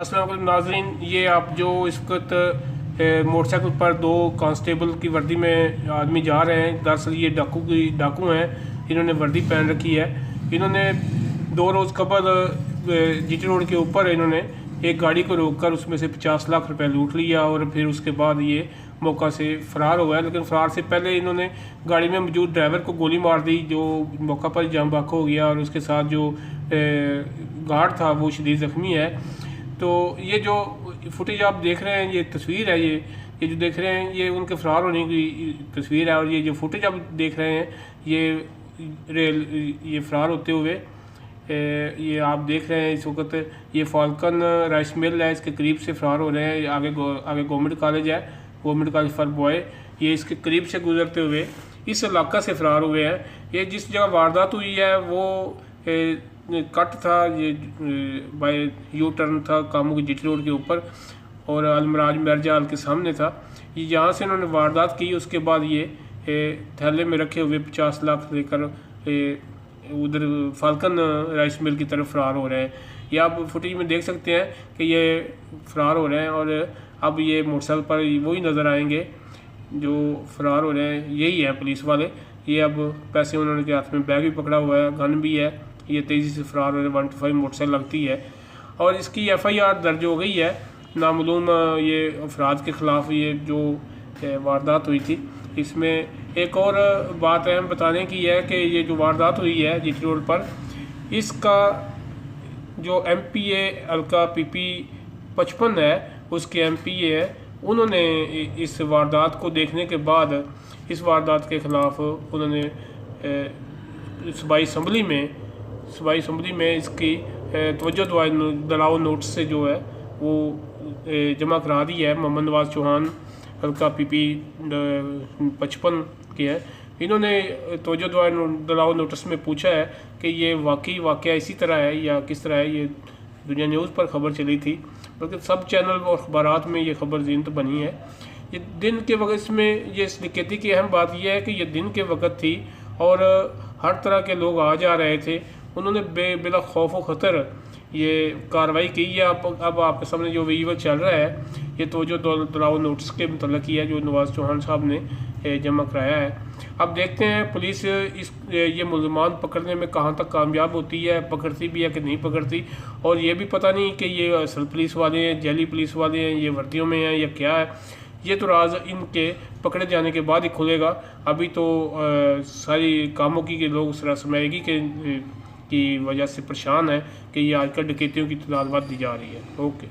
अस्सलाम वालेकुम नाज़रीन, ये आप जो इस वक्त मोटरसाइकिल पर दो कांस्टेबल की वर्दी में आदमी जा रहे हैं। दरअसल ये डाकू हैं। इन्होंने वर्दी पहन रखी है। इन्होंने 2 रोज़ कबल जीटी रोड के ऊपर इन्होंने एक गाड़ी को रोककर उसमें से 50 लाख रुपए लूट लिया और फिर उसके बाद ये मौका से फ़रार हो गया। लेकिन फ़रार से पहले इन्होंने गाड़ी में मौजूद ड्राइवर को गोली मार दी, जो मौका पर जाम बाक हो गया, और उसके साथ जो गार्ड था वो शदीद ज़ख्मी है। तो ये जो फुटेज आप देख रहे हैं, ये तस्वीर है, ये जो देख रहे हैं ये उनके फ़रार होने की तस्वीर है। और ये जो फुटेज आप देख रहे हैं ये फ़रार होते हुए ये आप देख रहे हैं इस वक्त। ये फाल्कन राइस मिल है, इसके करीब से फ़रार हो रहे हैं। आगे गवर्नमेंट कॉलेज है, गवर्नमेंट कॉलेज फॉर बॉय। ये इसके करीब से गुजरते हुए इस इलाका से फ़रार हुए हैं। ये जिस जगह वारदात हुई है वो कट था, ये बाय यू टर्न था कामों की जीटी रोड के ऊपर, और अलमराज मेरजाल के सामने था। ये यहाँ से इन्होंने वारदात की। उसके बाद ये थैले में रखे हुए 50 लाख लेकर उधर फाल्कन राइस मिल की तरफ फ़रार हो रहे हैं। ये आप फुटेज में देख सकते हैं कि ये फ़रार हो रहे हैं। और अब ये मोटरसाइकिल पर वही नज़र आएंगे जो फ़रार हो रहे हैं, यही है पुलिस वाले। ये अब पैसे उन्होंने के हाथ में बैग भी पकड़ा हुआ है, गन भी है। ये तेज़ी से फ़रार हो रहे हैं। 125 मोटरसाइकिल लगती है और इसकी FIR दर्ज हो गई है नामालूम ये अफराद के ख़िलाफ़, ये जो वारदात हुई थी। इसमें एक और बात अहम बताने की है कि ये जो वारदात हुई है जीटी रोड पर, इसका जो MPA हल्का PP 55 है, उसके MPA है, उन्होंने इस वारदात को देखने के बाद इस वारदात के ख़िलाफ़ उन्होंने सूबाई असम्बली में इसकी तवज्जो दिलाओ नोटिस से जो है वो जमा करा दी है। मोहम्मद नवाज़ चौहान हल्का PP 55 के हैं। इन्होंने तवज्जो दिलाओ नोटिस में पूछा है कि ये वाक़या इसी तरह है या किस तरह है। ये दुनिया न्यूज़ पर ख़बर चली थी, बल्कि सब चैनल और अखबारात में ये ख़बर ज़िंद बनी है। ये दिन के वक्त, इसमें ये निकती की अहम बात यह है कि ये दिन के वक्त थी और हर तरह के लोग आ जा रहे थे। उन्होंने बिला खौफ व ख़तर ये कार्रवाई की है। अब आपके सामने जो विजुअल चल रहा है ये तो जो दिलाओ नोटिस के मतलब की है जो नवाज़ चौहान साहब ने जमा कराया है। अब देखते हैं पुलिस ये मुल्ज़मान पकड़ने में कहाँ तक कामयाब होती है, पकड़ती भी है कि नहीं पकड़ती। और ये भी पता नहीं कि ये असल पुलिस वाले हैं, जैली पुलिस वाले हैं, ये वर्दियों में हैं या क्या है। ये तो राज इनके पकड़े जाने के बाद ही खुलेगा। अभी तो सारी कामों की लोग सरसमैगी की वजह से परेशान है कि ये आजकल डकैतियों की तादाद बढ़ती जा रही है। ओके।